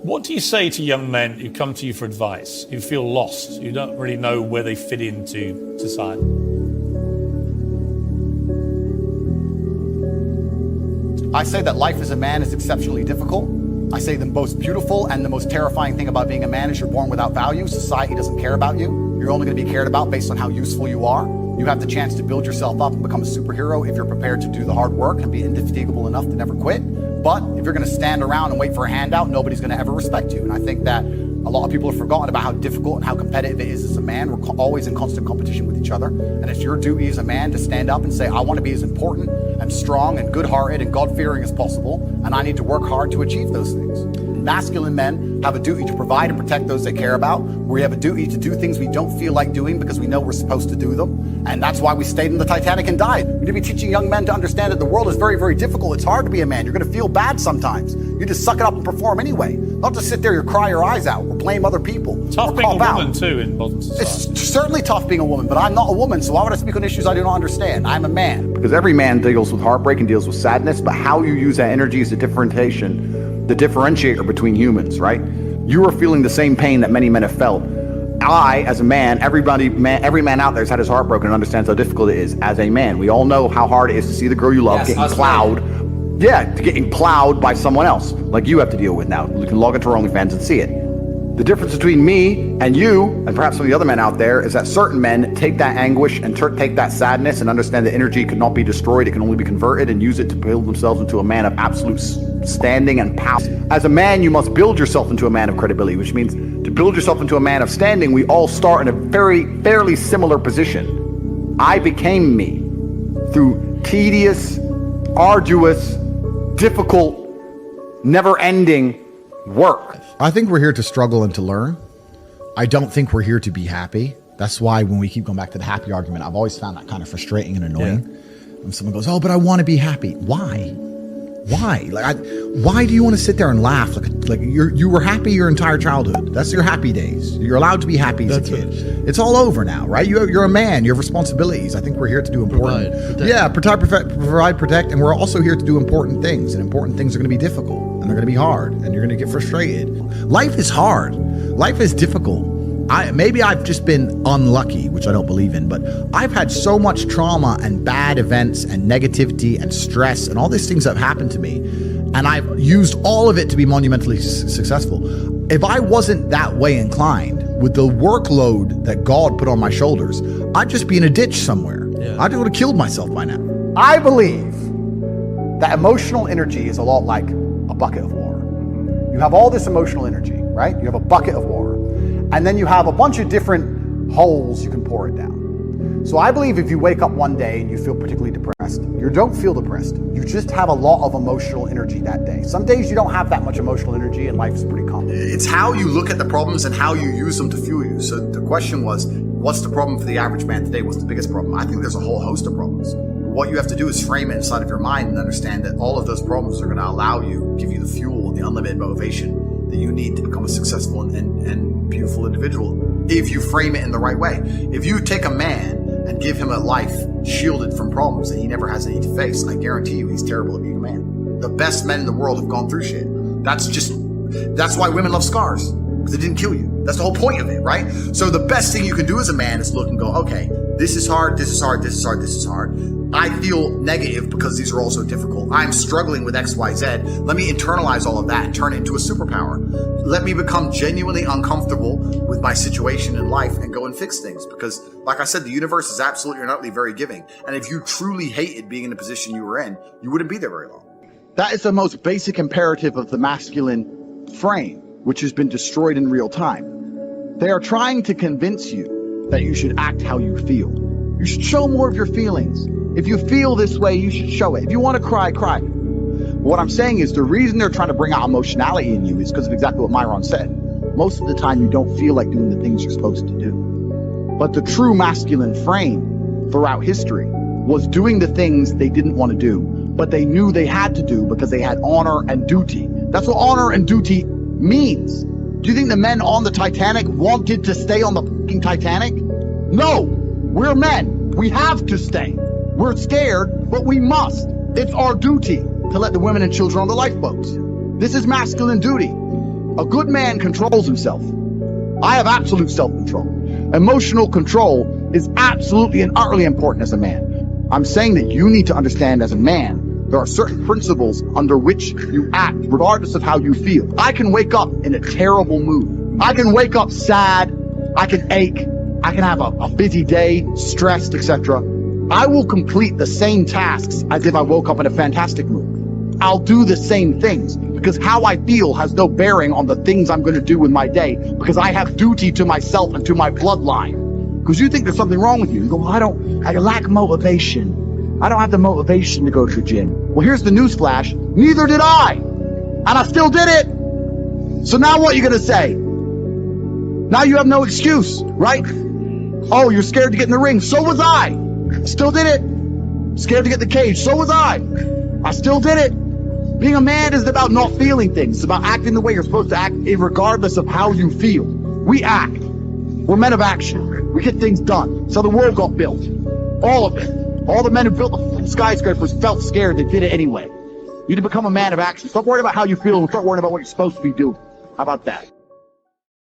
What do you say to young men who come to you for advice, who feel lost, who don't really know where they fit into society? I say that life as a man is exceptionally difficult. I say the most beautiful and the most terrifying thing about being a man is you're born without value. Society doesn't care about you. You're only going to be cared about based on how useful you are. You have the chance to build yourself up and become a superhero if you're prepared to do the hard work and be indefatigable enough to never quit. But if you're going to stand around and wait for a handout, nobody's going to ever respect you. And I think that a lot of people have forgotten about how difficult and how competitive it is as a man. We're always in constant competition with each other. And it's your duty as a man to stand up and say, I want to be as important and strong and good-hearted and God-fearing as possible, and I need to work hard to achieve those things. Masculine men have a duty to provide and protect those they care about. We have a duty to do things we don't feel like doing because we know we're supposed to do them. And that's why we stayed in the Titanic and died. We need to be teaching young men to understand that the world is very, very difficult. It's hard to be a man. You're going to feel bad sometimes. You just suck it up and perform anyway. Not to sit there and cry your eyes out or blame other people. Tough being a woman too in modern society. It's certainly tough being a woman, but I'm not a woman, so why would I speak on issues I do not understand? I'm a man. Because every man deals with heartbreak and deals with sadness, but how you use that energy is the differentiator between humans, right? You are feeling the same pain that many men have felt. I, as a man, every man out there has had his heart broken and understands how difficult it is as a man. We all know how hard it is to see the girl you love getting plowed. Yeah, getting plowed by someone else, like you have to deal with now. You can log into our OnlyFans and see it. The difference between me and you, and perhaps some of the other men out there, is that certain men take that anguish and take that sadness and understand that energy cannot be destroyed, it can only be converted, and use it to build themselves into a man of absolute standing and power. As a man, you must build yourself into a man of credibility, which means to build yourself into a man of standing, we all start in a fairly similar position. I became me through tedious, arduous, difficult, never-ending work. I think we're here to struggle and to learn. I don't think we're here to be happy. That's why when we keep going back to the happy argument, I've always found that kind of frustrating and annoying. Yeah. When someone goes, oh, but I want to be happy. Why? Why? Why do you want to sit there and laugh? Like you were happy your entire childhood. That's your happy days. You're allowed to be happy as a kid. It's all over now, right? You're a man. You have responsibilities. I think we're here to do important. Provide, protect, and we're also here to do important things. And important things are going to be difficult, and they're going to be hard, and you're going to get frustrated. Life is hard. Life is difficult. Maybe I've just been unlucky, which I don't believe in, but I've had so much trauma and bad events and negativity and stress and all these things that have happened to me, and I've used all of it to be monumentally successful. If I wasn't that way inclined with the workload that God put on my shoulders, I'd just be in a ditch somewhere. Yeah. I would have killed myself by now. I believe that emotional energy is a lot like a bucket of water. You have all this emotional energy, right? You have a bucket of water. And then you have a bunch of different holes you can pour it down. So I believe if you wake up one day and you feel particularly depressed, you don't feel depressed. You just have a lot of emotional energy that day. Some days you don't have that much emotional energy and life's pretty calm. It's how you look at the problems and how you use them to fuel you. So the question was, what's the problem for the average man today? What's the biggest problem? I think there's a whole host of problems. What you have to do is frame it inside of your mind and understand that all of those problems are going to allow you, give you the fuel, the unlimited motivation that you need to become a successful and beautiful individual if you frame it in the right way. If you take a man and give him a life shielded from problems that he never has any to face, I guarantee you he's terrible at being a man. The best men in the world have gone through shit. That's why women love scars, because it didn't kill you. That's the whole point of it, right? So the best thing you can do as a man is look and go, okay, this is hard, this is hard, this is hard, this is hard. I feel negative because these are all so difficult. I'm struggling with X, Y, Z. Let me internalize all of that and turn it into a superpower. Let me become genuinely uncomfortable with my situation in life and go and fix things. Because, like I said, the universe is absolutely and utterly very giving. And if you truly hated being in the position you were in, you wouldn't be there very long. That is the most basic imperative of the masculine frame, which has been destroyed in real time. They are trying to convince you that you should act how you feel. You should show more of your feelings. If you feel this way, you should show it. If you want to cry, cry. What I'm saying is the reason they're trying to bring out emotionality in you is because of exactly what Myron said. Most of the time, you don't feel like doing the things you're supposed to do. But the true masculine frame throughout history was doing the things they didn't want to do, but they knew they had to do because they had honor and duty. That's what honor and duty means. Do you think the men on the Titanic wanted to stay on the fucking Titanic? No, we're men. We have to stay. We're scared, but we must. It's our duty to let the women and children on the lifeboats. This is masculine duty. A good man controls himself. I have absolute self-control. Emotional control is absolutely and utterly important as a man. I'm saying that you need to understand as a man, there are certain principles under which you act, regardless of how you feel. I can wake up in a terrible mood. I can wake up sad. I can ache. I can have a busy day, stressed, etc. I will complete the same tasks as if I woke up in a fantastic mood. I'll do the same things because how I feel has no bearing on the things I'm going to do in my day, because I have duty to myself and to my bloodline. Because you think there's something wrong with you. You go, well, I lack motivation. I don't have the motivation to go to the gym. Well, here's the newsflash. Neither did I. And I still did it. So now what are you going to say? Now you have no excuse, right? Oh, you're scared to get in the ring. So was I. Still did it. Scared to get in the cage. So was I still did it. Being a man isn't about not feeling things. It's about acting the way you're supposed to act, regardless of how you feel. We act. We're men of action. We get things done. So the world got built. All of it. All the men who built the skyscrapers felt scared. They did it anyway. You need to become a man of action. Stop worrying about how you feel and start worrying about what you're supposed to be doing. How about that?